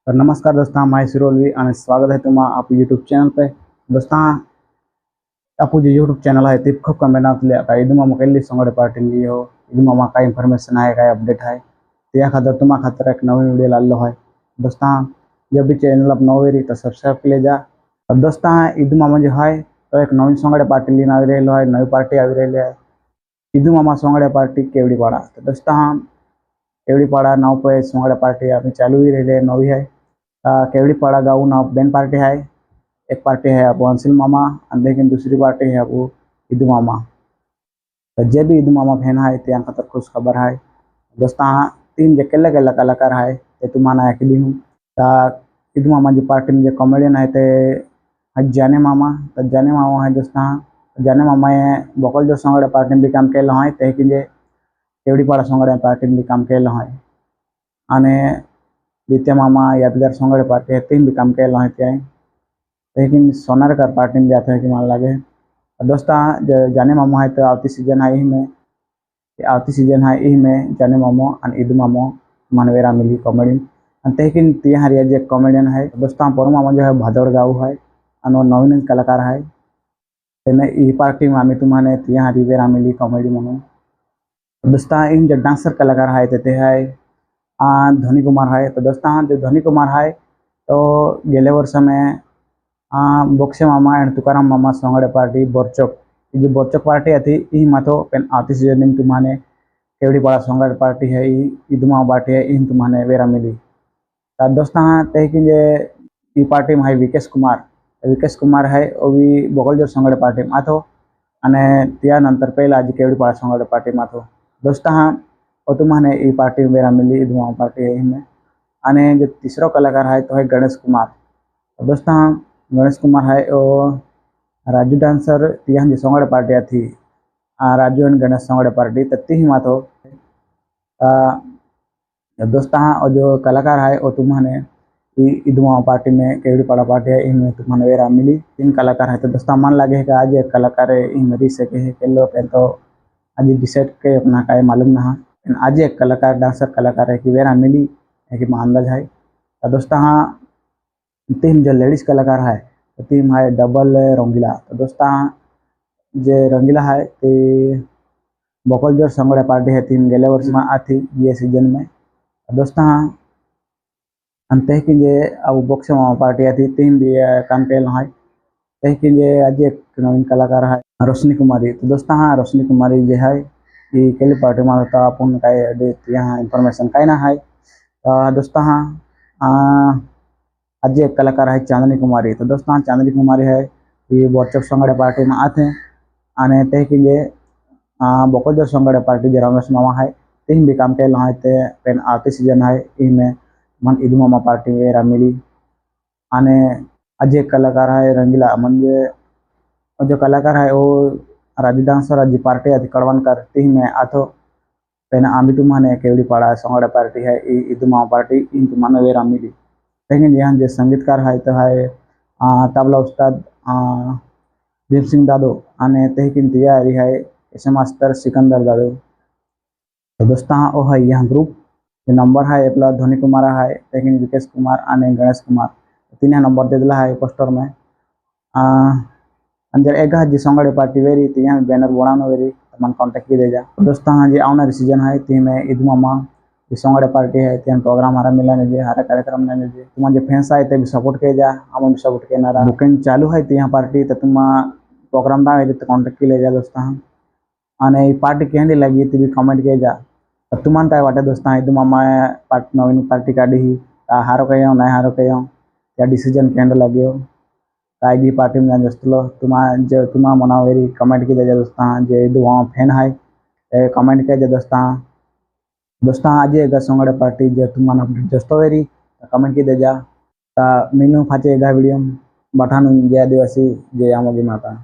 तो नमस्कार दोस्तों, मैं सिरोलवी और स्वागत है तुम्हारा आप यूट्यूब चैनल पे। दोस्तों, आप जो यूट्यूब चैनल है तिप खूब कमेंट आतले का इदु मामा केली संगड़े पार्टी ली हो इदु मामा का इन्फॉर्मेशन है का अपडेट है त्या खातर तुम्हारा खातर एक नवी वीडियो लालो है। दोस्तों, जब भी चैनल आप नवे तो सब्सक्राइब कर ले जा। अब दोस्तों, इदु मामा जो है तो एक नवीन संगड़े पार्टी लीन आ रही है, नवी पार्टी आ रही है इदु मामा संगड़े पार्टी केवड़ीपाड़ा। तो दोस्तों, केवड़ीपाड़ा नाव पे संगड़े पार्टी अभी चालू ही रही है, नवी है। केवड़ीपाड़ा गाँव नाव बेन पार्टी है, एक पार्टी है अब अंसिल मामा और लेकिन दूसरी पार्टी है अब इदु मामा। तो जे भी इदु मामा फैन है त्या खातर खुश खबर है। दोस्तों, तीन जे केले केला कलाकार है ते तुम्हारा अकेली हूँ। इदु मामा जी पार्टी में जो कॉमेडियन है ते जाने मामा। तो जाने मामा है दोस्तों, जाने मामा ये बकल जो संगड़े पार्टी में भी काम केला है ते कि जे केवड़ीपाड़ा संगड़े पार्टी में भी काम केला है आने द्वितीय मामा यादगार संगड़े पार्टी है तीन भी काम केला है त्या लेकिन सोनार का पार्टी में जाते हैं कि मान लगे। दोस्तों, जो जाने मामो है तो आवती सीजन है यही में जाने मामो और इदु मामो मनवेरा मिली कॉमेडी लेकिन तिहार जे कॉमेडियन है। दोस्तों, पर मामा जो है भदौड़ गाँव है और नवीन कलाकार है तेने ई पार्टी में आमी तुम्हारे तिहार वेरा मिली कॉमेडी मनो। दोस्तों, इन जो डांसर कलाकार है ते है धनी कुमार है। तो दोस्तों, जो धनी कुमार है तो गेले वर्ष में बोक्से मामा एंड तुकाराम मामा संगड़े पार्टी बोरचोक जो बोरचोक पार्टी थी ई माथो पेन आती सीजन तुम्हारे केवड़ीपाड़ा संगड़े पार्टी है इदु मामा पार्टी है इन तुम्हारे वेरा मिली। दोस्तों, ते कि जे ई पार्टी में है विकेश कुमार है वो भी बगल जो संगड़े पार्टी में आथो अने त्या नंतर पहला आज केवड़ीपाड़ा संगड़े पार्टी में आथो। दोस्तों, वो तुम्हारे ई पार्टी में वेरा मिली इदु मामा पार्टी है इनमें अने जो तीसरो कलाकार है तो है गणेश कुमार। दोस्तों, गणेश कुमार है वो राजू डांसर तिहां जी संगड़े पार्टी थी राजू एंड गणेश संगड़े पार्टी तत्ती ही माथो। दोस्तों, और जो कलाकार है वो तुम्हारे इदु मामा पार्टी में केवड़ीपाड़ा पार्टी है इनमें तुम्हारे वेरा मिली तीन कलाकार है। तो दोस्तों, मन लगे है कि आज एक कलाकार इन मरी सके है के लोग तो आज डिसाइड के अपना का मालूम ना है आज एक कलाकार डांसर कलाकार है कि वेरा मिली है कि अंदाज है। तो दोस्तों, तीन जो लेडीज कलाकार है तो टीम है डबल रंगीला। तो दोस्तों, जे रंगीला है ते बकल जोर संगड़े पार्टी है टीम गेले वर्ष में आती ये सीजन में। तो दोस्तों, अंते कि जे अब बॉक्स मामा पार्टी आती टीम भी काम केल है ते कि जे आज एक नवीन कलाकार है रोशनी कुमारी। तो दोस्तों, हाँ रोशनी कुमारी जे है ये केली पार्टी में तो अपन का यहाँ इन्फॉर्मेशन का ना है। दोस्तों, हाँ आज एक कलाकार है चांदनी कुमारी। तो दोस्तों, चांदनी कुमारी है ये बोरचक संगड़े पार्टी में आते आने ते कि जे बकोजर संगड़े पार्टी जो रमेश मामा है तीन भी काम केल है ते पेन आती सीजन है इनमें मन इदु मामा पार्टी वेरा मिली आने आज एक कलाकार है रंगीला म्हणजे जो कलाकार है वो राजू डांसर आज पार्टी आती कड़वन कर तीन में आथो पेन आमी तुम्हारे केवड़ीपाड़ा संगड़े पार्टी है इदु मामा पार्टी इन तुम्हारे वेरा मिली। लेकिन यहाँ जो संगीतकार है तो है तबला उस्ताद भीम सिंह दादो आने तहकिन तैयारी है ऐसे मास्टर सिकंदर दादो। तो दोस्तों, वो है यहाँ ग्रुप जो नंबर है अपना धोनी कुमार है लेकिन विकेश कुमार आने गणेश कुमार तीन नंबर दे दिला है पोस्टर में अंदर एक जी संगड़े पार्टी वेरी तीन बैनर बनाना वेरी मन कॉन्टेक्ट की दे जा। दोस्तों, हाँ जी आने सीजन है ती में इदु मामा संगड़े पार्टी है त्या प्रोग्राम हरा मिला ने हरा कार्यक्रम ने तुम जो फैंस है ते भी सपोर्ट के जा हम भी सपोर्ट के ना बुकिंग चालू है त्या पार्टी तो तुम प्रोग्राम दावे तो कांटेक्ट की ले जा। दोस्तों, आने पार्टी केंदी लगी ती भी कमेंट के जा। तो तुम काय वाटे दोस्तों इदु मामा पार्टी नवीन पार्टी काढ़ी हारो कयो नहीं हारो कयो या डिसीजन केंद लगे काय भी पार्टी में दोस्तों तुम मना वेरी कमेंट की दे जा। दोस्तों, जो इदु मामा फैन है कमेंट के जा। दोस्तों, आज एक संगड़े पार्टी जो तुम्हारा जस्तो वेरी कमेंट की दे जा। मिलूँ फाचे एक वीडियो बठानु जय आदिवासी जय आमोगी माता।